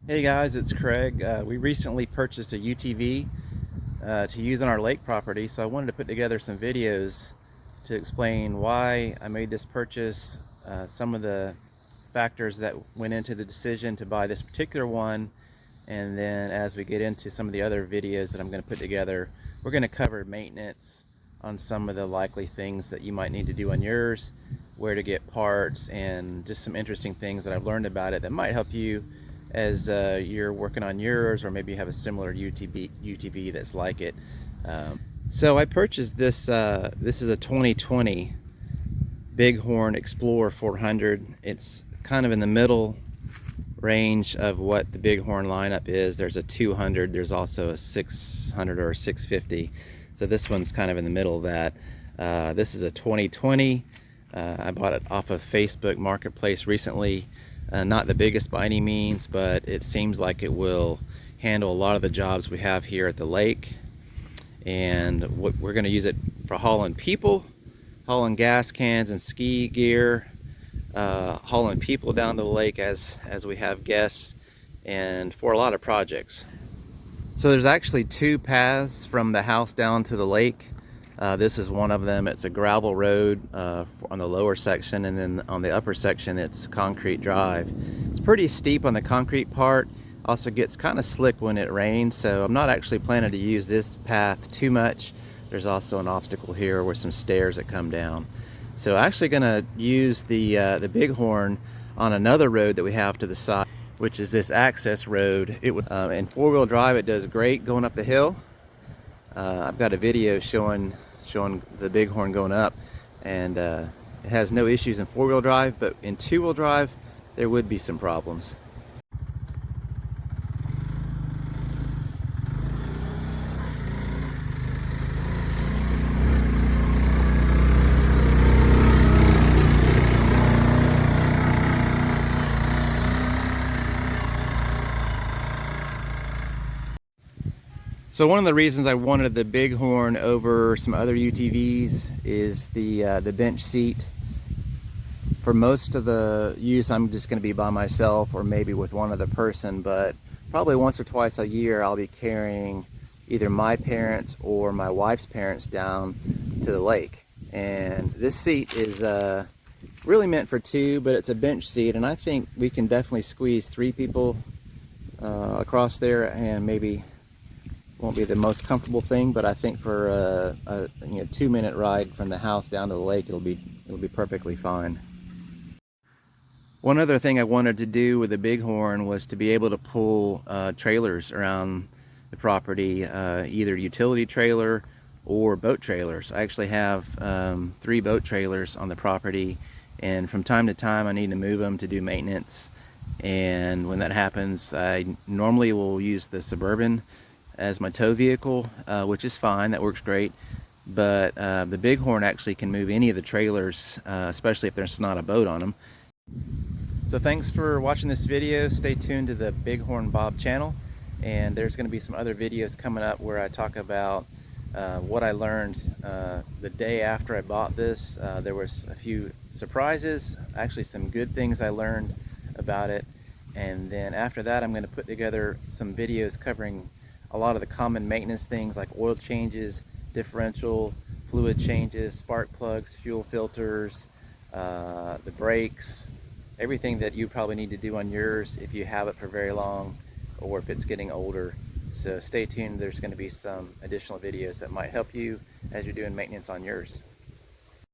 Hey guys, it's Craig. We recently purchased a UTV to use on our lake property, so I wanted to put together some videos to explain why I made this purchase, some of the factors that went into the decision to buy this particular one, and then as we get into some of the other videos that I'm going to put together, we're going to cover maintenance on some of the likely things that you might need to do on yours, where to get parts, and just some interesting things that I've learned about it that might help you as you're working on yours, or maybe you have a similar UTV that's like it. So I purchased this. This is a 2020 Bighorn Explorer 400. It's kind of in the middle range of what the Bighorn lineup is. There's a 200, there's also a 600 or a 650. So this one's kind of in the middle of that. This is a 2020. I bought it off of Facebook Marketplace recently. Not the biggest by any means, but it seems like it will handle a lot of the jobs we have here at the lake. And we're going to use it for hauling people, hauling gas cans and ski gear, hauling people down to the lake as we have guests, and for a lot of projects. So there's actually two paths from the house down to the lake. This is one of them. It's a gravel road on the lower section, and then on the upper section it's concrete drive. It's pretty steep on the concrete part. Also gets kind of slick when it rains, so I'm not actually planning to use this path too much. There's also an obstacle here with some stairs that come down. So I'm actually going to use the Bighorn on another road that we have to the side, which is this access road. In four-wheel drive it does great going up the hill. I've got a video showing the Bighorn going up, and it has no issues in four-wheel drive, but in two-wheel drive there would be some problems. So one of the reasons I wanted the Bighorn over some other UTVs is the bench seat. For most of the use, I'm just going to be by myself or maybe with one other person, but probably once or twice a year I'll be carrying either my parents or my wife's parents down to the lake. And this seat is really meant for two, but it's a bench seat, and I think we can definitely squeeze three people across there, and maybe won't be the most comfortable thing, but I think for a 2-minute ride from the house down to the lake, it'll be perfectly fine. One other thing I wanted to do with the Bighorn was to be able to pull trailers around the property, either utility trailer or boat trailers. I actually have 3 boat trailers on the property, and from time to time I need to move them to do maintenance. And when that happens, I normally will use the Suburban as my tow vehicle, which is fine, that works great. But the Bighorn actually can move any of the trailers, especially if there's not a boat on them. So thanks for watching this video. Stay tuned to the Bighorn Bob channel, and there's going to be some other videos coming up where I talk about what I learned the day after I bought this. There was a few surprises, actually some good things I learned about it, and then after that I'm going to put together some videos covering a lot of the common maintenance things like oil changes, differential fluid changes, spark plugs, fuel filters, the brakes, everything that you probably need to do on yours if you have it for very long or if it's getting older. So stay tuned, there's going to be some additional videos that might help you as you're doing maintenance on yours.